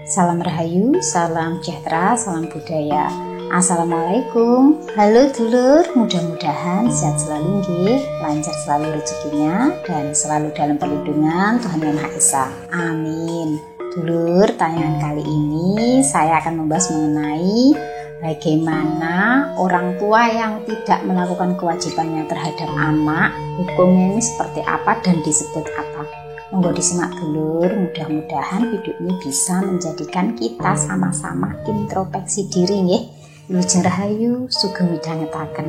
Salam Rahayu, salam sejahtera, salam budaya. Assalamualaikum. Halo dulur, mudah-mudahan sehat selalu nggih, lancar selalu rezekinya dan selalu dalam perlindungan Tuhan Yang Maha Esa. Amin. Dulur, tayangan kali ini saya akan membahas mengenai bagaimana orang tua yang tidak melakukan kewajibannya terhadap anak, hukumnya ini seperti apa dan disebut apa. Monggo disimak dulur, mudah-mudahan video ini bisa menjadikan kita sama-sama introspeksi diri nggih. Wilujeng Rahayu, sugeng midhangetaken.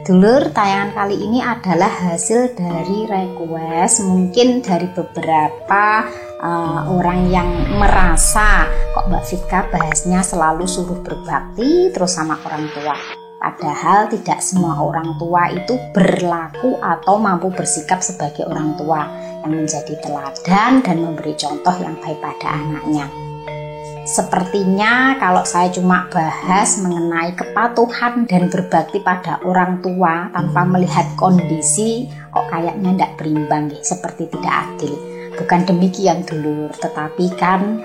Dulur, tayangan kali ini adalah hasil dari request mungkin dari beberapa orang yang merasa kok Mbak Vika bahasnya selalu suruh berbakti terus sama orang tua. Padahal tidak semua orang tua itu berlaku atau mampu bersikap sebagai orang tua yang menjadi teladan dan memberi contoh yang baik pada anaknya. Sepertinya kalau saya cuma bahas mengenai kepatuhan dan berbakti pada orang tua tanpa melihat kondisi, kok kayaknya tidak berimbang, seperti tidak adil. Bukan demikian dulur, tetapi kan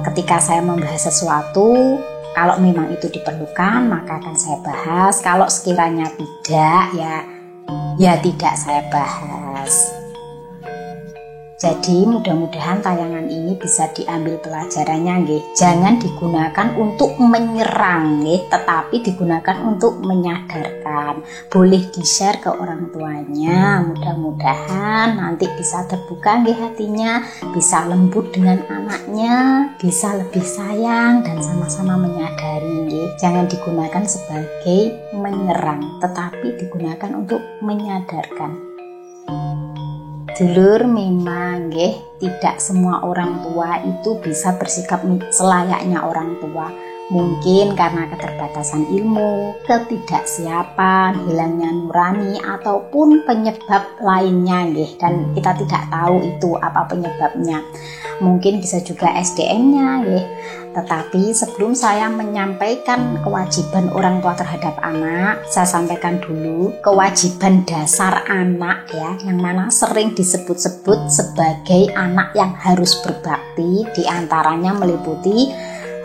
ketika saya membahas sesuatu, kalau memang itu diperlukan maka akan saya bahas. Kalau sekiranya tidak, ya tidak saya bahas. Jadi mudah-mudahan tayangan ini bisa diambil pelajarannya nggih. Jangan digunakan untuk menyerang nggih, tetapi digunakan untuk menyadarkan. Boleh di-share ke orang tuanya. Mudah-mudahan nanti bisa terbuka nggih hatinya, bisa lembut dengan anaknya, bisa lebih sayang dan sama-sama menyadari nggih. Jangan digunakan sebagai menyerang, tetapi digunakan untuk menyadarkan. Dulur, memang nggih, tidak semua orang tua itu bisa bersikap selayaknya orang tua. Mungkin karena keterbatasan ilmu, ketidaksiapan, hilangnya nurani ataupun penyebab lainnya nggih, dan kita tidak tahu itu apa penyebabnya. Mungkin bisa juga SDM-nya nggih. Tetapi sebelum saya menyampaikan kewajiban orang tua terhadap anak, saya sampaikan dulu kewajiban dasar anak ya, yang mana sering disebut-sebut sebagai anak yang harus berbakti, diantaranya meliputi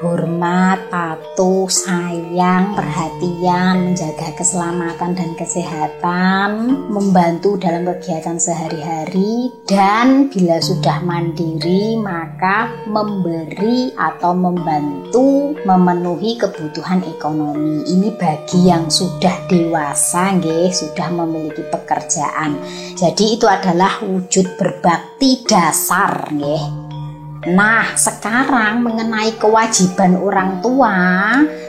hormat, patuh, sayang, perhatian, menjaga keselamatan dan kesehatan, membantu dalam kegiatan sehari-hari, dan bila sudah mandiri maka memberi atau membantu memenuhi kebutuhan ekonomi. Ini bagi yang sudah dewasa nggih, sudah memiliki pekerjaan. Jadi itu adalah wujud berbakti dasar nggih. Nah, sekarang mengenai kewajiban orang tua,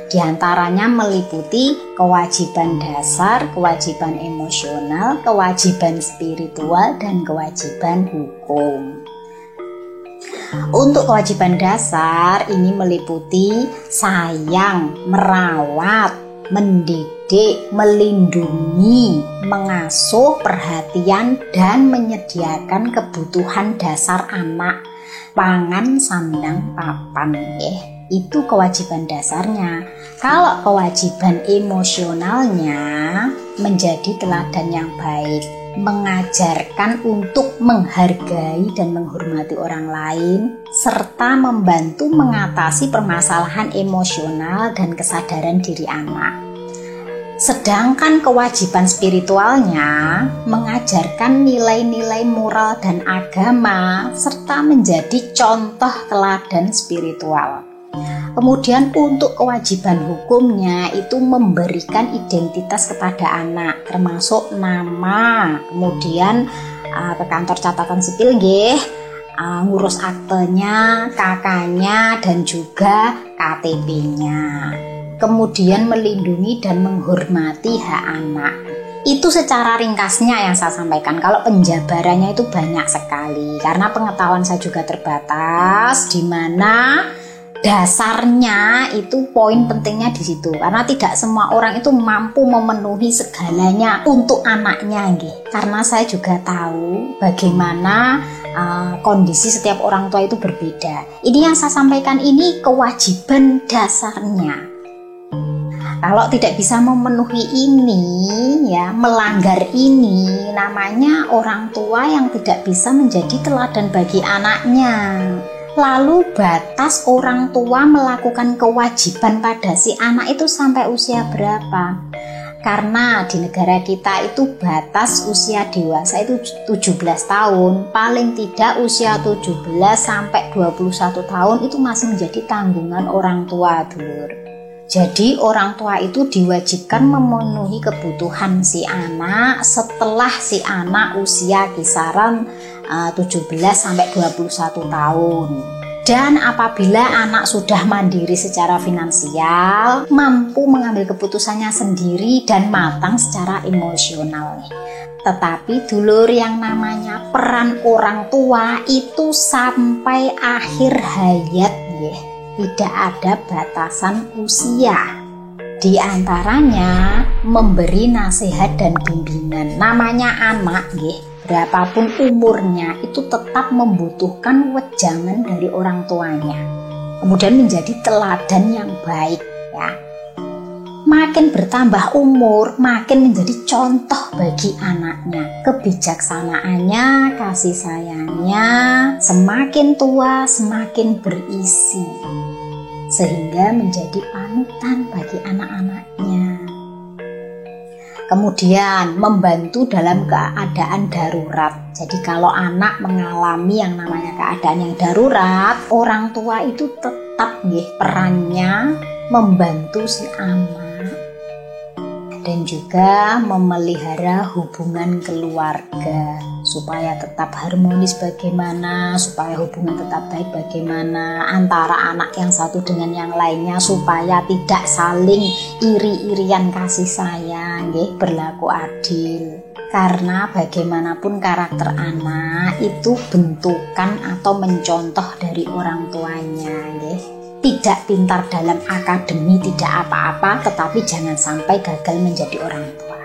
diantaranya meliputi kewajiban dasar, kewajiban emosional, kewajiban spiritual, dan kewajiban hukum. Untuk kewajiban dasar ini meliputi sayang, merawat, mendidik, melindungi, mengasuh, perhatian, dan menyediakan kebutuhan dasar anak. Pangan, sandang, papan itu kewajiban dasarnya. Kalau kewajiban emosionalnya menjadi teladan yang baik, mengajarkan untuk menghargai dan menghormati orang lain, serta membantu mengatasi permasalahan emosional dan kesadaran diri anak. Sedangkan kewajiban spiritualnya mengajarkan nilai-nilai moral dan agama serta menjadi contoh teladan spiritual. Kemudian untuk kewajiban hukumnya itu memberikan identitas kepada anak, termasuk nama, kemudian ke kantor catatan sipil nggih, ngurus aktenya, kakaknya, dan juga KTP-nya. Kemudian melindungi dan menghormati hak anak. Itu secara ringkasnya yang saya sampaikan. Kalau penjabarannya itu banyak sekali karena pengetahuan saya juga terbatas, di mana dasarnya itu poin pentingnya di situ. Karena tidak semua orang itu mampu memenuhi segalanya untuk anaknya nggih. Karena saya juga tahu bagaimana kondisi setiap orang tua itu berbeda. Ini yang saya sampaikan ini kewajiban dasarnya. Kalau tidak bisa memenuhi ini, ya, melanggar ini, namanya orang tua yang tidak bisa menjadi teladan bagi anaknya. Lalu batas orang tua melakukan kewajiban pada si anak itu sampai usia berapa? Karena di negara kita itu batas usia dewasa itu 17 tahun, paling tidak usia 17 sampai 21 tahun itu masih menjadi tanggungan orang tua, dulur. Jadi orang tua itu diwajibkan memenuhi kebutuhan si anak setelah si anak usia kisaran 17 sampai 21 tahun. Dan apabila anak sudah mandiri secara finansial, mampu mengambil keputusannya sendiri dan matang secara emosional. Tetapi dulur, yang namanya peran orang tua itu sampai akhir hayat, ya. Tidak ada batasan usia. Di antaranya memberi nasihat dan bimbingan. Namanya anak, nggih, berapapun umurnya itu tetap membutuhkan wejangan dari orang tuanya. Kemudian menjadi teladan yang baik, ya. Makin bertambah umur, makin menjadi contoh bagi anaknya. Kebijaksanaannya, kasih sayangnya semakin tua semakin berisi, sehingga menjadi panutan bagi anak-anaknya. Kemudian membantu dalam keadaan darurat. Jadi kalau anak mengalami yang namanya keadaan yang darurat, orang tua itu tetap, nggih, perannya membantu si anak dan juga memelihara hubungan keluarga supaya tetap harmonis bagaimana, supaya hubungan tetap baik bagaimana antara anak yang satu dengan yang lainnya, supaya tidak saling iri-irian kasih sayang, nggih, berlaku adil. Karena bagaimanapun karakter anak itu bentukan atau mencontoh dari orang tuanya, nggih. Tidak pintar dalam akademi, tidak apa-apa, tetapi jangan sampai gagal menjadi orang tua.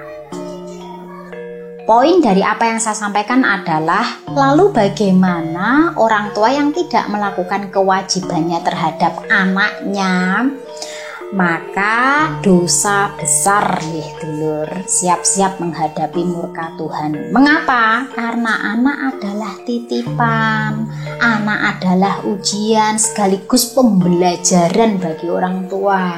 Poin dari apa yang saya sampaikan adalah, lalu bagaimana orang tua yang tidak melakukan kewajibannya terhadap anaknya? Maka dosa besar, ya dulur, siap-siap menghadapi murka Tuhan. Mengapa? Karena anak adalah titipan, anak adalah ujian sekaligus pembelajaran bagi orang tua.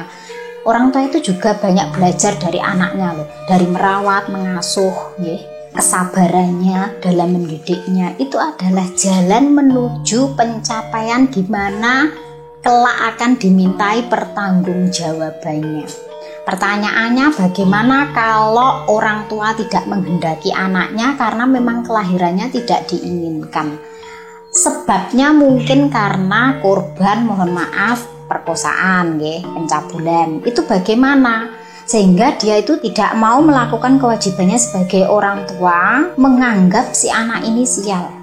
Orang tua itu juga banyak belajar dari anaknya loh, dari merawat, mengasuh, ya. Kesabarannya dalam mendidiknya itu adalah jalan menuju pencapaian di mana kelak akan dimintai pertanggungjawabannya. Pertanyaannya, bagaimana kalau orang tua tidak menghendaki anaknya karena memang kelahirannya tidak diinginkan? Sebabnya mungkin karena korban, mohon maaf, perkosaan, nggih, pencabulan. Itu bagaimana? Sehingga dia itu tidak mau melakukan kewajibannya sebagai orang tua, menganggap si anak ini sial.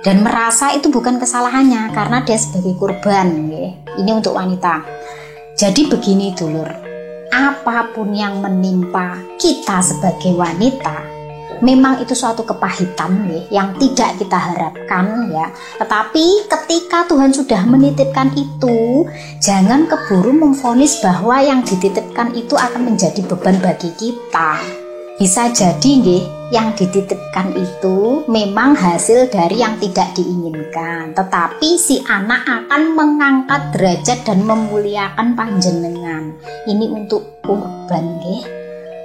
Dan merasa itu bukan kesalahannya karena dia sebagai korban, ya. Ini untuk wanita. Jadi begini dulur, apapun yang menimpa kita sebagai wanita, memang itu suatu kepahitan, ya, yang tidak kita harapkan, ya. Tetapi ketika Tuhan sudah menitipkan itu, jangan keburu memvonis bahwa yang dititipkan itu akan menjadi beban bagi kita. Bisa jadi, nggih, yang dititipkan itu memang hasil dari yang tidak diinginkan, tetapi si anak akan mengangkat derajat dan memuliakan panjenengan. Ini untuk korban, nggih,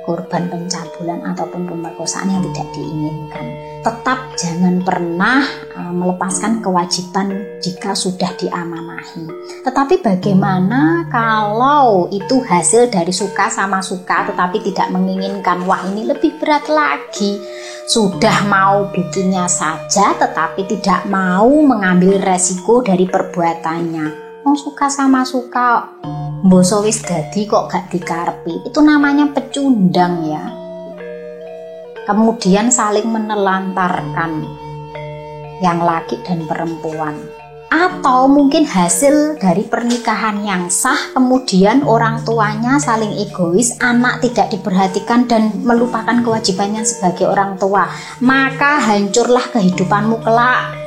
korban pencabulan ataupun pemerkosaan yang tidak diinginkan. Tetap jangan pernah melepaskan kewajiban jika sudah diamanahi. Tetapi bagaimana kalau itu hasil dari suka sama suka tetapi tidak menginginkan? Wah, ini lebih berat lagi. Sudah mau bikinnya saja tetapi tidak mau mengambil resiko dari perbuatannya. Suka sama suka, mboso wis dadi kok gak dikarepi. Itu namanya pecundang, ya. Kemudian saling menelantarkan yang laki dan perempuan. Atau mungkin hasil dari pernikahan yang sah, kemudian orang tuanya saling egois, anak tidak diperhatikan dan melupakan kewajibannya sebagai orang tua. Maka hancurlah kehidupanmu kelak.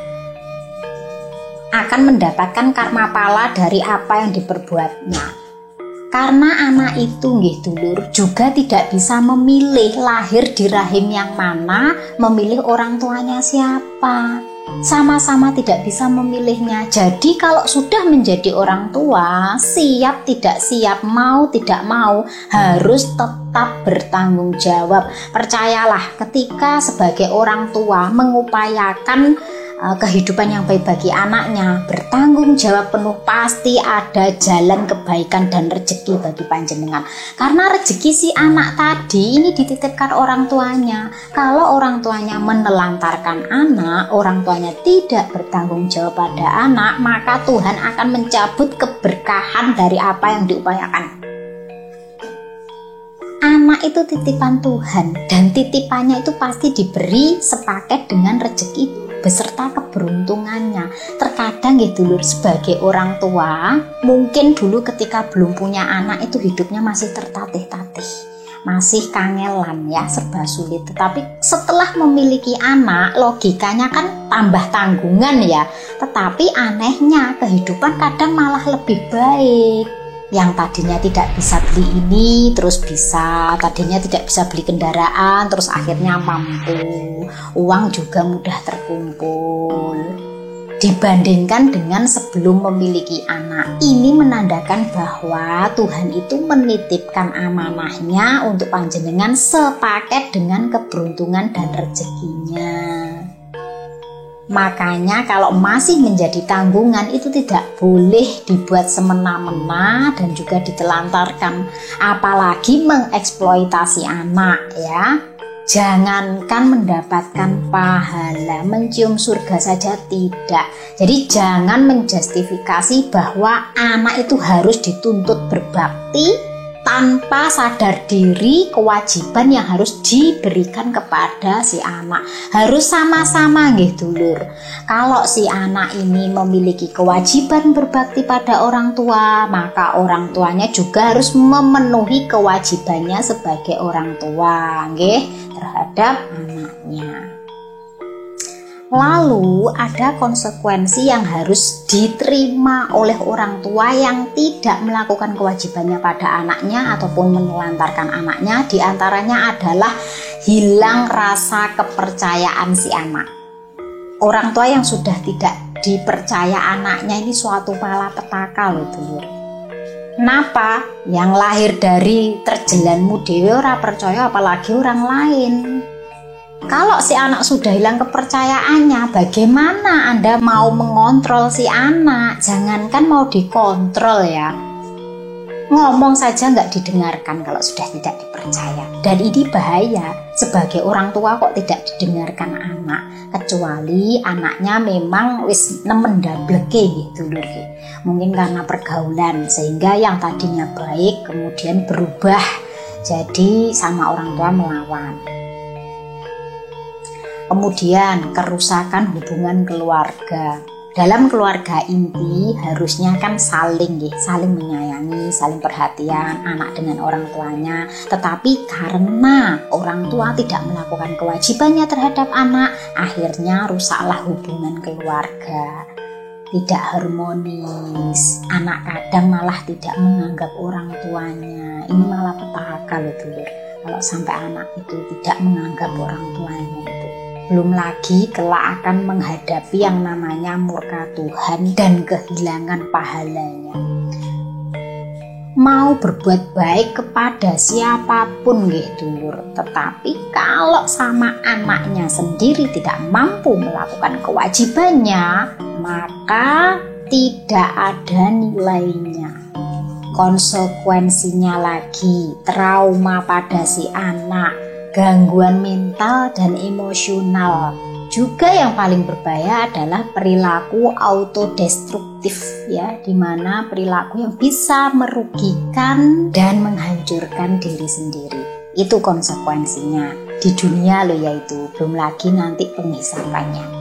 Akan mendapatkan karma pala dari apa yang diperbuatnya. Karena anak itu nggih dulur juga tidak bisa memilih lahir di rahim yang mana, memilih orang tuanya siapa. Sama-sama tidak bisa memilihnya. Jadi kalau sudah menjadi orang tua, siap tidak siap, mau tidak mau, harus tetap bertanggung jawab. Percayalah, ketika sebagai orang tua mengupayakan kehidupan yang baik bagi anaknya, bertanggung jawab penuh, pasti ada jalan kebaikan dan rezeki bagi panjenengan. Karena rezeki si anak tadi ini dititipkan orang tuanya. Kalau orang tuanya menelantarkan anak, orang tuanya tidak bertanggung jawab pada anak, maka Tuhan akan mencabut keberkahan dari apa yang diupayakan. Anak itu titipan Tuhan, dan titipannya itu pasti diberi sepaket dengan rezeki beserta keberuntungannya. Terkadang ya dulur, sebagai orang tua mungkin dulu ketika belum punya anak itu hidupnya masih tertatih-tatih, masih kangelan ya, serba sulit. Tetapi setelah memiliki anak, logikanya kan tambah tanggungan ya. Tetapi anehnya kehidupan kadang malah lebih baik. Yang tadinya tidak bisa beli ini terus bisa, tadinya tidak bisa beli kendaraan terus akhirnya mampu, uang juga mudah terkumpul dibandingkan dengan sebelum memiliki anak. Ini menandakan bahwa Tuhan itu menitipkan amanahnya untuk panjenengan sepaket dengan keberuntungan dan rezekinya. Makanya kalau masih menjadi tanggungan itu tidak boleh dibuat semena-mena dan juga ditelantarkan, apalagi mengeksploitasi anak ya. Jangankan mendapatkan pahala, mencium surga saja tidak. Jadi jangan menjustifikasi bahwa anak itu harus dituntut berbakti tanpa sadar diri kewajiban yang harus diberikan kepada si anak. Harus sama-sama nggih dulur. Kalau si anak ini memiliki kewajiban berbakti pada orang tua, maka orang tuanya juga harus memenuhi kewajibannya sebagai orang tua nggih terhadap anaknya. Lalu ada konsekuensi yang harus diterima oleh orang tua yang tidak melakukan kewajibannya pada anaknya ataupun menelantarkan anaknya. Di antaranya adalah hilang rasa kepercayaan si anak. Orang tua yang sudah tidak dipercaya anaknya ini suatu malapetaka loh dulur. Kenapa? Yang lahir dari terjelanmu dhewe ora percaya apalagi orang lain. Kalau si anak sudah hilang kepercayaannya, bagaimana Anda mau mengontrol si anak? Jangankan mau dikontrol ya, ngomong saja nggak didengarkan kalau sudah tidak dipercaya. Dan ini bahaya, sebagai orang tua kok tidak didengarkan anak, kecuali anaknya memang wis nemen dableke gitu lho. Mungkin karena pergaulan sehingga yang tadinya baik kemudian berubah jadi sama orang tua melawan. Kemudian kerusakan hubungan keluarga. Dalam keluarga inti harusnya kan saling menyayangi, saling perhatian anak dengan orang tuanya. Tetapi karena orang tua tidak melakukan kewajibannya terhadap anak, akhirnya rusaklah hubungan keluarga. Tidak harmonis. Anak kadang malah tidak menganggap orang tuanya. Ini malah petaka loh dulur. Kalau sampai anak itu tidak menganggap orang tuanya itu. Belum lagi kelak akan menghadapi yang namanya murka Tuhan dan kehilangan pahalanya. Mau berbuat baik kepada siapapun nggih dulur, tetapi kalau sama anaknya sendiri tidak mampu melakukan kewajibannya, maka tidak ada nilainya. Konsekuensinya lagi trauma pada si anak, gangguan mental dan emosional. Juga yang paling berbahaya adalah perilaku autodestruktif ya, di mana perilaku yang bisa merugikan dan menghancurkan diri sendiri. Itu konsekuensinya di dunia loh, yaitu belum lagi nanti penghisapannya.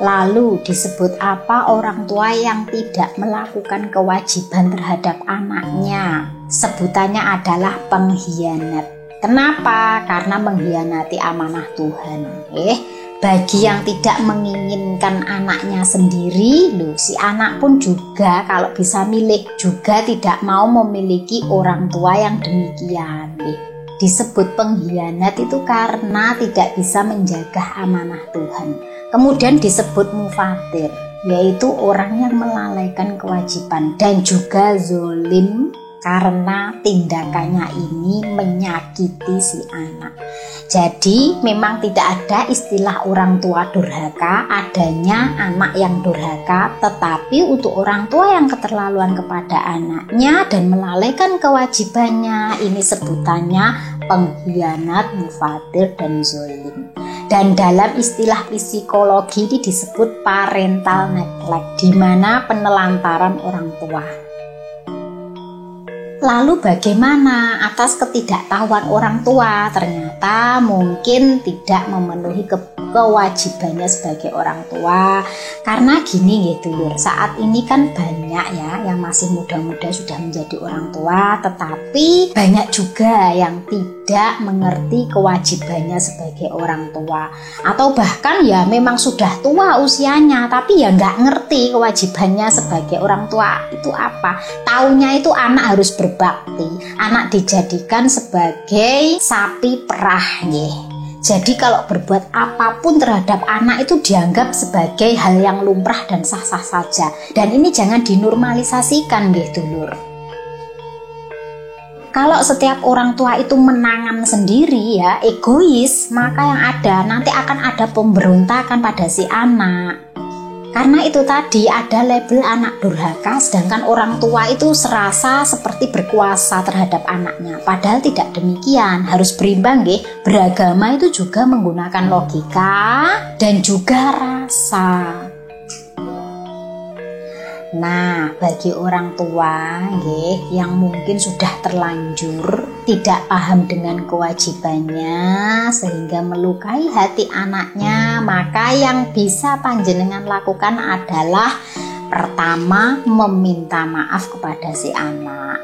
Lalu disebut apa orang tua yang tidak melakukan kewajiban terhadap anaknya? Sebutannya adalah pengkhianat. Kenapa? Karena mengkhianati amanah Tuhan. Bagi yang tidak menginginkan anaknya sendiri, loh, si anak pun juga kalau bisa milih juga tidak mau memiliki orang tua yang demikian. Disebut pengkhianat itu karena tidak bisa menjaga amanah Tuhan. Kemudian disebut mufatir, yaitu orang yang melalaikan kewajiban dan juga zolim karena tindakannya ini menyakiti si anak. Jadi memang tidak ada istilah orang tua durhaka, adanya anak yang durhaka. Tetapi untuk orang tua yang keterlaluan kepada anaknya dan melalaikan kewajibannya, ini sebutannya pengkhianat, mufatir, dan zolim. Dan dalam istilah psikologi ini disebut parental neglect, di mana penelantaran orang tua. Lalu bagaimana atas ketidaktahuan orang tua? Ternyata mungkin tidak memenuhi kewajibannya sebagai orang tua. Karena gini gitu lur, saat ini kan banyak ya yang masih muda-muda sudah menjadi orang tua, tetapi banyak juga yang tidak mengerti kewajibannya sebagai orang tua. Atau bahkan ya memang sudah tua usianya, tapi ya nggak ngerti kewajibannya sebagai orang tua itu apa. Taunya itu anak harus berbakti, anak dijadikan sebagai sapi perah nggih. Jadi kalau berbuat apapun terhadap anak itu dianggap sebagai hal yang lumrah dan sah-sah saja. Dan ini jangan dinormalisasikan nggih dulur. Kalau setiap orang tua itu menangan sendiri ya, egois, maka yang ada nanti akan ada pemberontakan pada si anak. Karena itu tadi ada label anak durhaka, sedangkan orang tua itu serasa seperti berkuasa terhadap anaknya. Padahal tidak demikian, harus berimbang nggih. Beragama itu juga menggunakan logika dan juga rasa. Nah, bagi orang tua nggih yang mungkin sudah terlanjur tidak paham dengan kewajibannya sehingga melukai hati anaknya, maka yang bisa panjenengan lakukan adalah pertama, meminta maaf kepada si anak.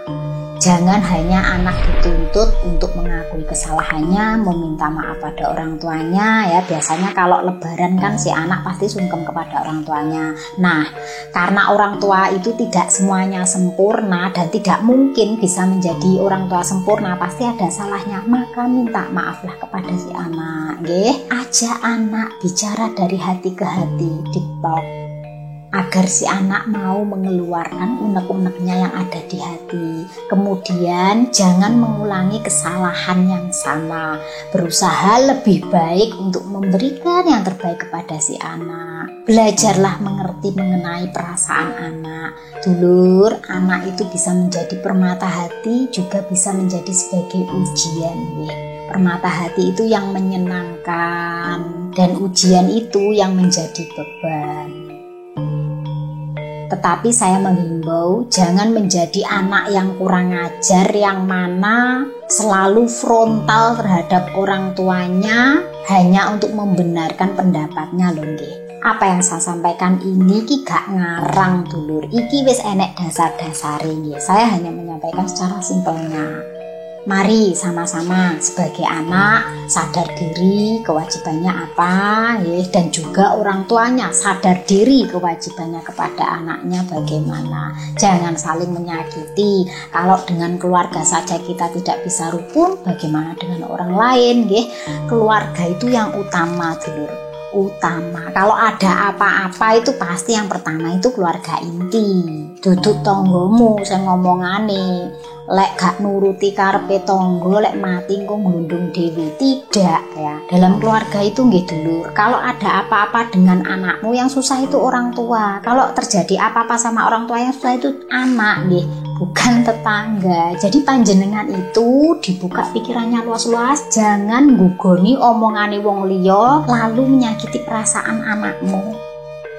Jangan hanya anak dituntut untuk mengakui kesalahannya, meminta maaf pada orang tuanya ya. Biasanya kalau lebaran kan si anak pasti sungkem kepada orang tuanya. Nah, karena orang tua itu tidak semuanya sempurna dan tidak mungkin bisa menjadi orang tua sempurna, pasti ada salahnya. Maka minta maaflah kepada si anak, nggih. Ajak anak bicara dari hati ke hati, dialog, agar si anak mau mengeluarkan unek-uneknya yang ada di hati. Kemudian jangan mengulangi kesalahan yang sama. Berusaha lebih baik untuk memberikan yang terbaik kepada si anak. Belajarlah mengerti mengenai perasaan anak. Dulur, anak itu bisa menjadi permata hati, juga bisa menjadi sebagai ujian ya. Permata hati itu yang menyenangkan dan ujian itu yang menjadi beban. Tetapi saya menghimbau jangan menjadi anak yang kurang ajar, yang mana selalu frontal terhadap orang tuanya hanya untuk membenarkan pendapatnya loh nggih. Apa yang saya sampaikan ini ki gak ngarang dulur, iki wis enek dasar-dasare nggih. Saya hanya menyampaikan secara simpelnya. Mari sama-sama sebagai anak sadar diri kewajibannya apa ya, dan juga orang tuanya sadar diri kewajibannya kepada anaknya bagaimana. Jangan saling menyakiti. Kalau dengan keluarga saja kita tidak bisa rukun, bagaimana dengan orang lain ya? Keluarga itu yang utama dulur, utama. Kalau ada apa-apa itu pasti yang pertama itu keluarga inti. Duduk tonggomu saya ngomongane, lek gak nuruti karepe tonggo, lek mati engko glundung dewi. Tidak ya. Dalam keluarga itu nggih dulur, kalau ada apa-apa dengan anakmu yang susah itu orang tua. Kalau terjadi apa-apa sama orang tua yang susah itu anak nggih, bukan tetangga. Jadi panjenengan itu dibuka pikirannya luas-luas, jangan gugoni omongane wong liya lalu menyakiti perasaan anakmu.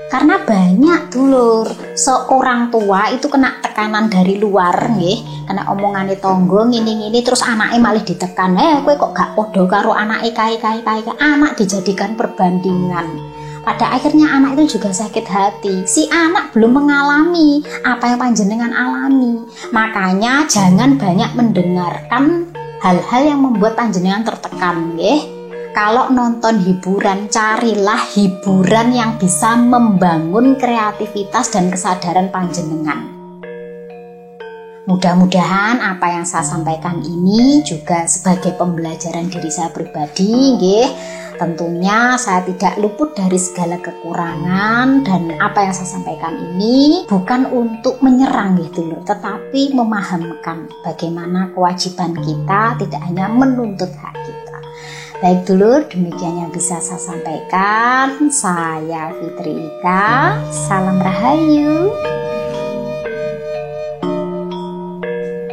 Karena banyak dulur seorang tua itu kena tekanan dari luar nggih, kena omongane tonggo ngini-ngini terus anake malah ditekan. Kowe kok gak podo karo anake kae. Anak dijadikan perbandingan. Pada akhirnya anak itu juga sakit hati. Si anak belum mengalami apa yang panjenengan alami. Makanya jangan banyak mendengarkan hal-hal yang membuat panjenengan tertekan nggih. Kalau nonton hiburan, carilah hiburan yang bisa membangun kreativitas dan kesadaran panjenengan. Mudah-mudahan apa yang saya sampaikan ini juga sebagai pembelajaran diri saya pribadi, nggih. Tentunya saya tidak luput dari segala kekurangan, dan apa yang saya sampaikan ini bukan untuk menyerang gitu loh, tetapi memahamkan bagaimana kewajiban kita, tidak hanya menuntut hak kita. Baik dulur, demikian yang bisa saya sampaikan. Saya Fitri Ika, salam rahayu.